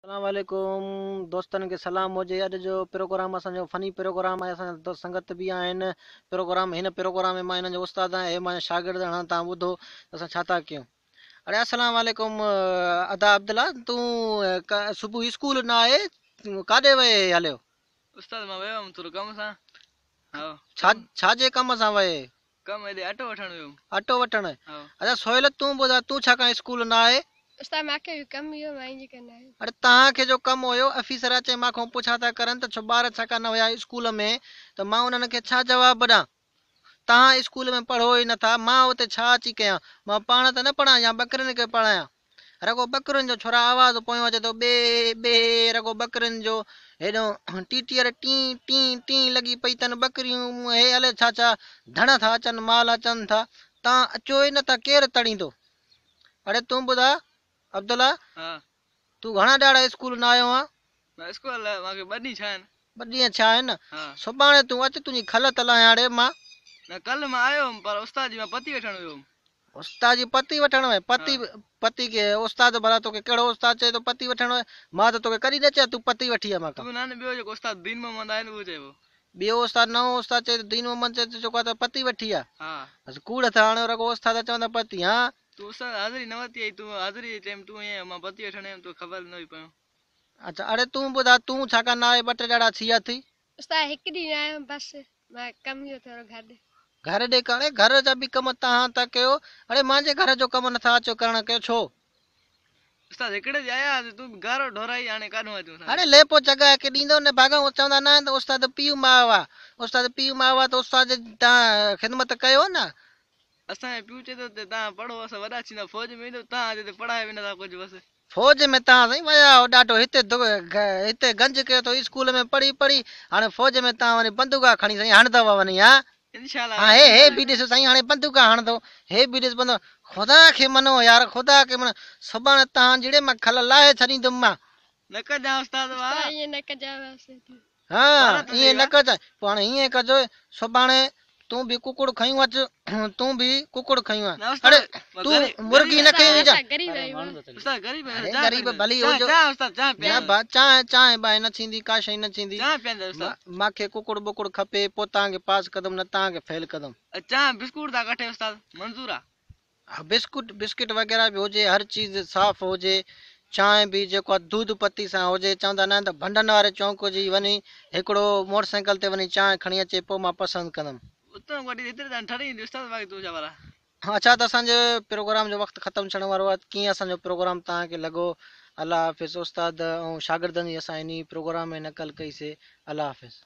अस्सलाम वालेकुम दोस्तन के सलाम हुजे। अॼु जो प्रोग्राम असांजो फनी प्रोग्राम आहे। असां दोस्त संगत बि आहिनि। प्रोग्राम में मां हिननि जो उस्ताद आहियां, हे मां शागिर्द आहियां। तव्हां ॿुधो त असां छा था कयूं। अरे अस्सलाम वालेकुम अदा अब्दुल्ला, तूं सुबुह स्कूल न आहे, काॾे वए हलियो? उस्ताद मां वियो हुअमि थोरो कम सां। हा छा छाजे कम सां वए? कम हेॾे अटो वठण वियो हुअमि। अटो वठण? हा अच्छा सोहेल, तूं ॿुधाए तूं छाकाणि स्कूल न आहे? उस्ताद मांखे बि कमु इहो मां ईअं कंदा आहियूं। अरे तव्हांखे जो कमु हुयो, अफ़ीसर अचे मां पुछा था करनि त छो ॿार छाकाणि न हुया स्कूल में, त मां उन्हनि खे छा जवाबु ॾियां? तव्हां स्कूल में पढ़ो ई नथा, मां उते छा अची कयां? मां पाण त न पढ़ां या ॿकरियुनि खे पढ़ायां? रगो ॿकरियुनि जो छोरा आवाज़ पोयों अचे थो, ॿे ॿे, रगो ॿकरियुनि जो हेॾो टीटीअर टी टी टी लॻी पई अथनि ॿकरियूं। हे हले छा छा धण था अचनि, माल अचनि था, तव्हां अचो ई नथा, केरु तड़ींदो? अड़े तूं ॿुधा अब्दुल्ला, हा तूं घणा ॾाढा स्कूल न आयो आहे? मां स्कूल मूंखे 2 ॾींहं छा आहिनि। 2 ॾींहं छा आहिनि? हा सुभाणे तूं अच, तुंहिंजी खल तलायां ॾे मां। न कल्ह मां आयो हुअमि पर उस्ताद जी मां पती वठण वियो हुअमि। उस्ताद जी पती वठण में? पती हा पती के उस्ताद भला तोखे कहिड़ो उस्ताद चए थो पती वठण में? मां त तोखे कॾहिं न चयो तूं पती वठी आहे मूंखां। तूं न ॿियो जेको उस्ताद दीन मोहम्मद आहे न उहो चइबो। ॿियो उस्ताद नओं उस्ताद चए दीन मोहम्मद चए जेको आहे पती वठी आहे? हा बसि कूड़ था हाणे, रगो उस्ताद चवंदा पती। हा तूं उस्ताद हाज़िरी न वरिती आई, तूं हाज़िरी जे टाइम तूं ईअं मां पती वठण वियुमि, तोखे ख़बर न हुई पियो। अच्छा, अड़े तूं ॿुधा तूं छाकाणि न आहे? 2 टे ॾाढा थी विया थी। उस्ताद हिकु ॾींहुं न आयो बसि, मां कमु इहो थोरो घर घर ॾे करणु, घर जा बि कम तव्हां था कयो। अड़े मुंहिंजे घर जो कमु नथा अचो करणु, कयो छो? उस्ताद हिकिड़े ॾींहुं आया तूं गारो ढोराई, हाणे काॾों अचूं असां? अरे लेपो जॻह के ॾींदो न भाॻो, चवंदा न आहिनि त उस्ताद पीउ मां हुआ। उस्ताद पीउ मां हुआ त उस्ताद तव्हां ख़िदमत कयो न। असांजो पीउ चए थो त तव्हां पढ़ो, असां वॾा थींदा फौज में ईंदो, तव्हां हिते पढ़ाए बि नथा कुझु बसि। फौज में तव्हां साईं विया हो ॾाढो, हिते गंज कयो अथव स्कूल में पढ़ी पढ़ी, हाणे फौज में तव्हां वरी बंदूका खणी साईं हणंदव वञी। हा इंशाल्लाह हा, हे बि ॾिस साईं, हाणे बंदूका हणंदो, हे बि ॾिस बंदो। ख़ुदा खे मनो यार, ख़ुदा खे मनो। सुभाणे तव्हां जहिड़े मां खल लाहे छॾींदुमि मां। न कजां उस्ताद वाह। उस्ताद ईअं न कजांइ। हा पाण त ईअं सही न आहे। कजांइ, पोइ हाणे ईअं कजो, सुभाणे तूं बि कुकुड़ खयूं अचु, तूं बि कुकुड़ खयूं न आहे। उस्ताद अड़े मां तूं गरीब मुर्गी न खई विझां? गरीब आहियूं। उस्ताद गरीब अरे चांहि गरीब पीअंदे। भली चांहि हुजो चांहि उस्ताद चांहि न पीअंदे। बा, चांहि चांहि बाहि न थींदी, का शइ न थींदी। चांहि पीअंदे उस्ताद। मूंखे कुकुड़ बुकुड़ खपे, पोइ तव्हांखे पास कंदुमि, न तव्हांखे फेल कंदुमि। चांहि बिस्कुट था कटे उस्ताद, मंज़ूर आहे? हा, बिस्किट वग़ैरह बि हुजे, हर चीज़ साफ़ हुजे। चांहि बि जेको आहे दूध पती सां हुजे। चवंदा न त भंडन वारे चौंक जी वञी हिकिड़ो मोटरसाइकिल ते वञी चांहि खणी अचे, पोइ मां पसंदि कंदुमि। उतां वठी हेतिरे ताईं ठरी ईंदी उस्ताद, बाक़ी तूं छा वारा। हा, अच्छा त असांजे प्रोग्राम जो वक़्तु ख़तमु थियण वारो आहे। कीअं असांजो प्रोग्राम तव्हांखे लॻो? अलाह हाफ़िज़। उस्ताद ऐं शागिर्दनि जी असां इन प्रोग्राम में नक़ल कईसीं। अलाह हाफ़िज़।